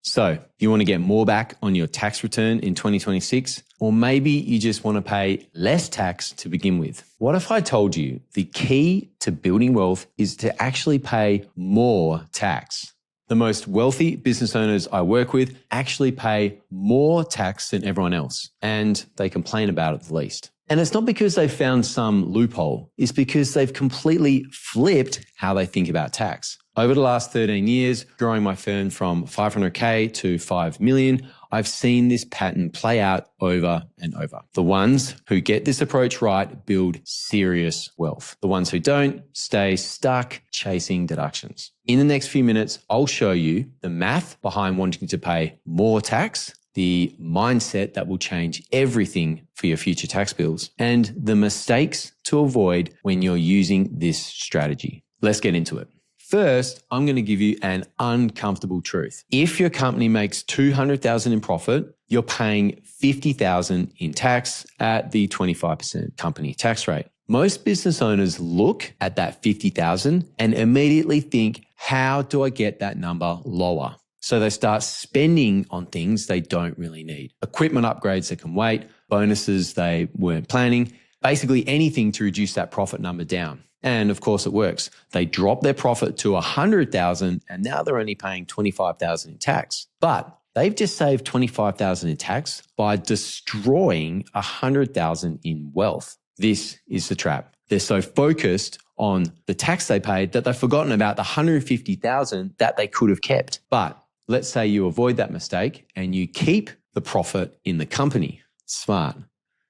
So you want to get more back on your tax return in 2026? Or maybe you just want to pay less tax to begin with. What if I told you the key to building wealth is to actually pay more tax? The most wealthy business owners I work with actually pay more tax than everyone else, and they complain about it the least. And it's not because they've found some loophole, it's because they've completely flipped how they think about tax. Over the last 13 years, growing my firm from 500K to 5 million, I've seen this pattern play out over and over. The ones who get this approach right build serious wealth. The ones who don't stay stuck chasing deductions. In the next few minutes, I'll show you the math behind wanting to pay more tax, the mindset that will change everything for your future tax bills, and the mistakes to avoid when you're using this strategy. Let's get into it. First, I'm going to give you an uncomfortable truth. If your company makes $200,000 in profit, you're paying $50,000 in tax at the 25% company tax rate. Most business owners look at that $50,000 and immediately think, how do I get that number lower? So they start spending on things they don't really need. Equipment upgrades that can wait, bonuses they weren't planning, basically anything to reduce that profit number down. And of course it works. They drop their profit to $100,000 and now they're only paying $25,000 in tax. But they've just saved $25,000 in tax by destroying $100,000 in wealth. This is the trap. They're so focused on the tax they paid that they've forgotten about the $150,000 that they could have kept. But let's say you avoid that mistake and you keep the profit in the company. Smart.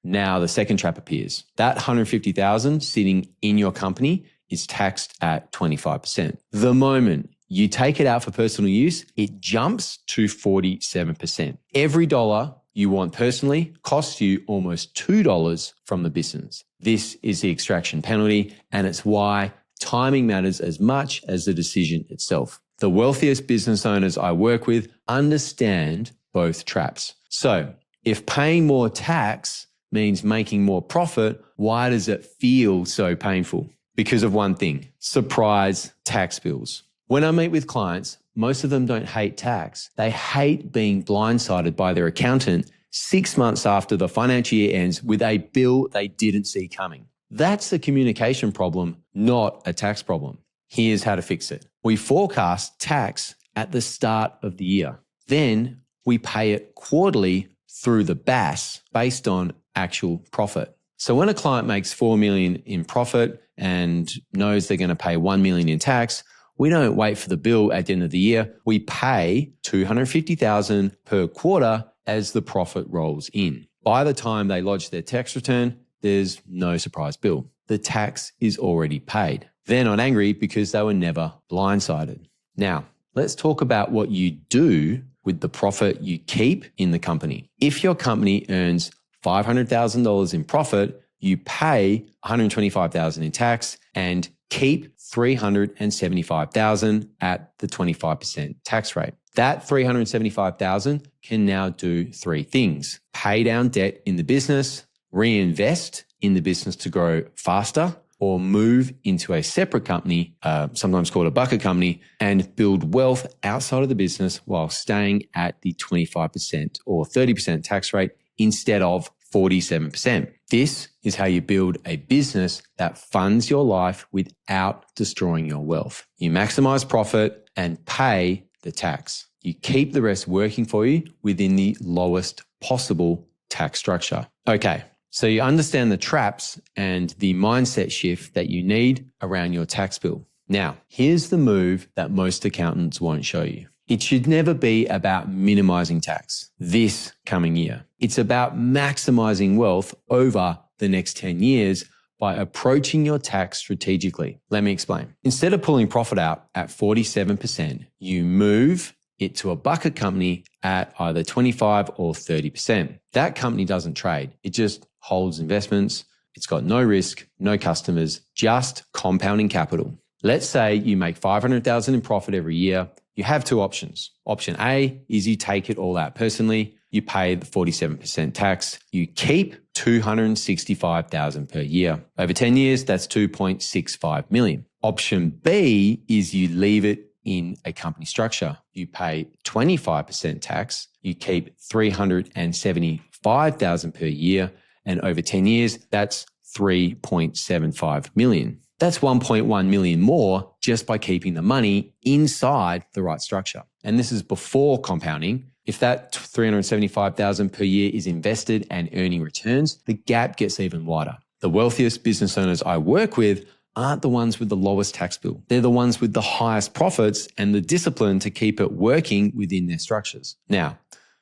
Now the second trap appears. That $150,000 sitting in your company is taxed at 25%. The moment you take it out for personal use, it jumps to 47%. Every dollar you want personally costs you almost $2 from the business. This is the extraction penalty, and it's why timing matters as much as the decision itself. The wealthiest business owners I work with understand both traps. So if paying more tax means making more profit, why does it feel so painful? Because of one thing: surprise tax bills. When I meet with clients, most of them don't hate tax. They hate being blindsided by their accountant 6 months after the financial year ends with a bill they didn't see coming. That's a communication problem, not a tax problem. Here's how to fix it. We forecast tax at the start of the year. Then we pay it quarterly through the BAS based on actual profit. So when a client makes $4 million in profit and knows they're going to pay $1 million in tax, we don't wait for the bill at the end of the year. We pay $250,000 per quarter as the profit rolls in. By the time they lodge their tax return, there's no surprise bill. The tax is already paid. They're not angry because they were never blindsided. Now, let's talk about what you do with the profit you keep in the company. If your company earns $500,000 in profit, you pay $125,000 in tax and keep $375,000 at the 25% tax rate. That $375,000 can now do three things: pay down debt in the business, reinvest in the business to grow faster, or move into a separate company, sometimes called a bucket company, and build wealth outside of the business while staying at the 25% or 30% tax rate instead of 47%. This is how you build a business that funds your life without destroying your wealth. You maximize profit and pay the tax. You keep the rest working for you within the lowest possible tax structure. Okay, so you understand the traps and the mindset shift that you need around your tax bill. Now, here's the move that most accountants won't show you. It should never be about minimizing tax this coming year. It's about maximizing wealth over the next 10 years by approaching your tax strategically. Let me explain. Instead of pulling profit out at 47%, you move it to a bucket company at either 25 or 30%. That company doesn't trade. It just holds investments. It's got no risk, no customers, just compounding capital. Let's say you make $500,000 in profit every year. You have two options. Option A is you take it all out personally. You pay the 47% tax. You keep $265,000 per year. Over 10 years, that's $2.65 million. Option B is you leave it in a company structure. You pay 25% tax, you keep $375,000 per year, and over 10 years, that's $3.75 million. That's $1.1 million more just by keeping the money inside the right structure. And this is before compounding. If that $375,000 per year is invested and earning returns, the gap gets even wider. The wealthiest business owners I work with aren't the ones with the lowest tax bill. They're the ones with the highest profits and the discipline to keep it working within their structures. Now,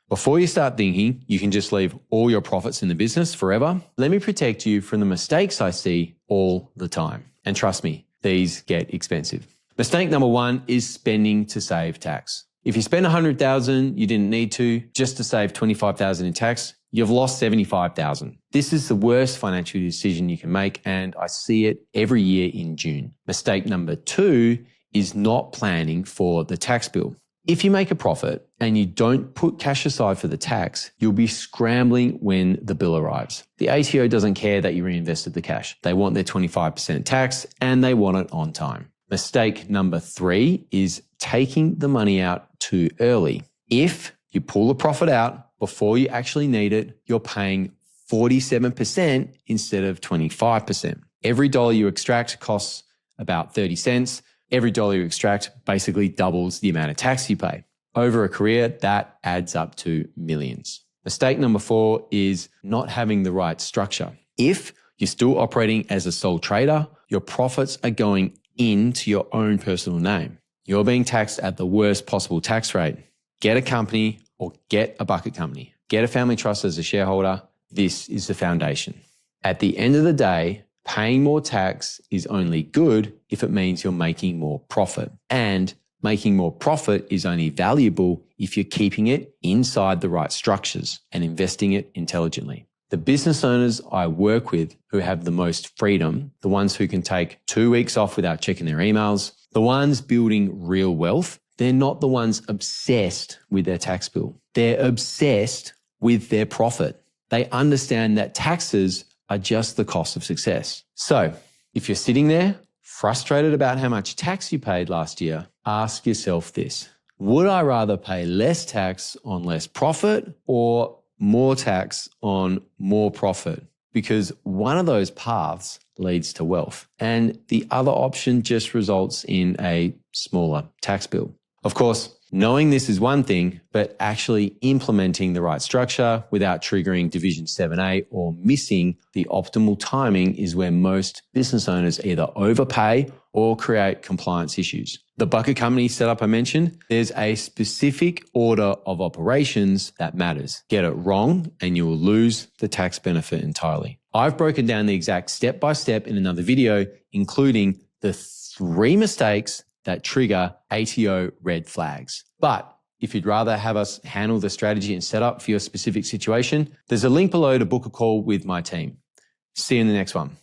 before you start thinking you can just leave all your profits in the business forever, let me protect you from the mistakes I see all the time. And trust me, these get expensive. Mistake number one is spending to save tax. If you spend $100,000 you didn't need to just to save $25,000 in tax, you've lost $75,000. This is the worst financial decision you can make, and I see it every year in June. Mistake number two is not planning for the tax bill. If you make a profit and you don't put cash aside for the tax, you'll be scrambling when the bill arrives. The ATO doesn't care that you reinvested the cash. They want their 25% tax and they want it on time. Mistake number three is taking the money out too early. If you pull the profit out before you actually need it, you're paying 47% instead of 25%. Every dollar you extract costs about 30 cents. Every dollar you extract basically doubles the amount of tax you pay. Over a career, that adds up to millions. Mistake number four is not having the right structure. If you're still operating as a sole trader, your profits are going into your own personal name. You're being taxed at the worst possible tax rate. Get a company or get a bucket company. Get a family trust as a shareholder. This is the foundation. At the end of the day, paying more tax is only good if it means you're making more profit. And making more profit is only valuable if you're keeping it inside the right structures and investing it intelligently. The business owners I work with who have the most freedom, the ones who can take 2 weeks off without checking their emails, the ones building real wealth, they're not the ones obsessed with their tax bill. They're obsessed with their profit. They understand that taxes are just the cost of success. So if you're sitting there frustrated about how much tax you paid last year, ask yourself this: would I rather pay less tax on less profit or more tax on more profit? Because one of those paths leads to wealth and the other option just results in a smaller tax bill. Of course, knowing this is one thing, but actually implementing the right structure without triggering Division 7A or missing the optimal timing is where most business owners either overpay or create compliance issues. The bucket company setup I mentioned, there's a specific order of operations that matters. Get it wrong and you will lose the tax benefit entirely. I've broken down the exact step-by-step in another video, including the 3 mistakes that trigger ATO red flags. But if you'd rather have us handle the strategy and setup for your specific situation, there's a link below to book a call with my team. See you in the next one.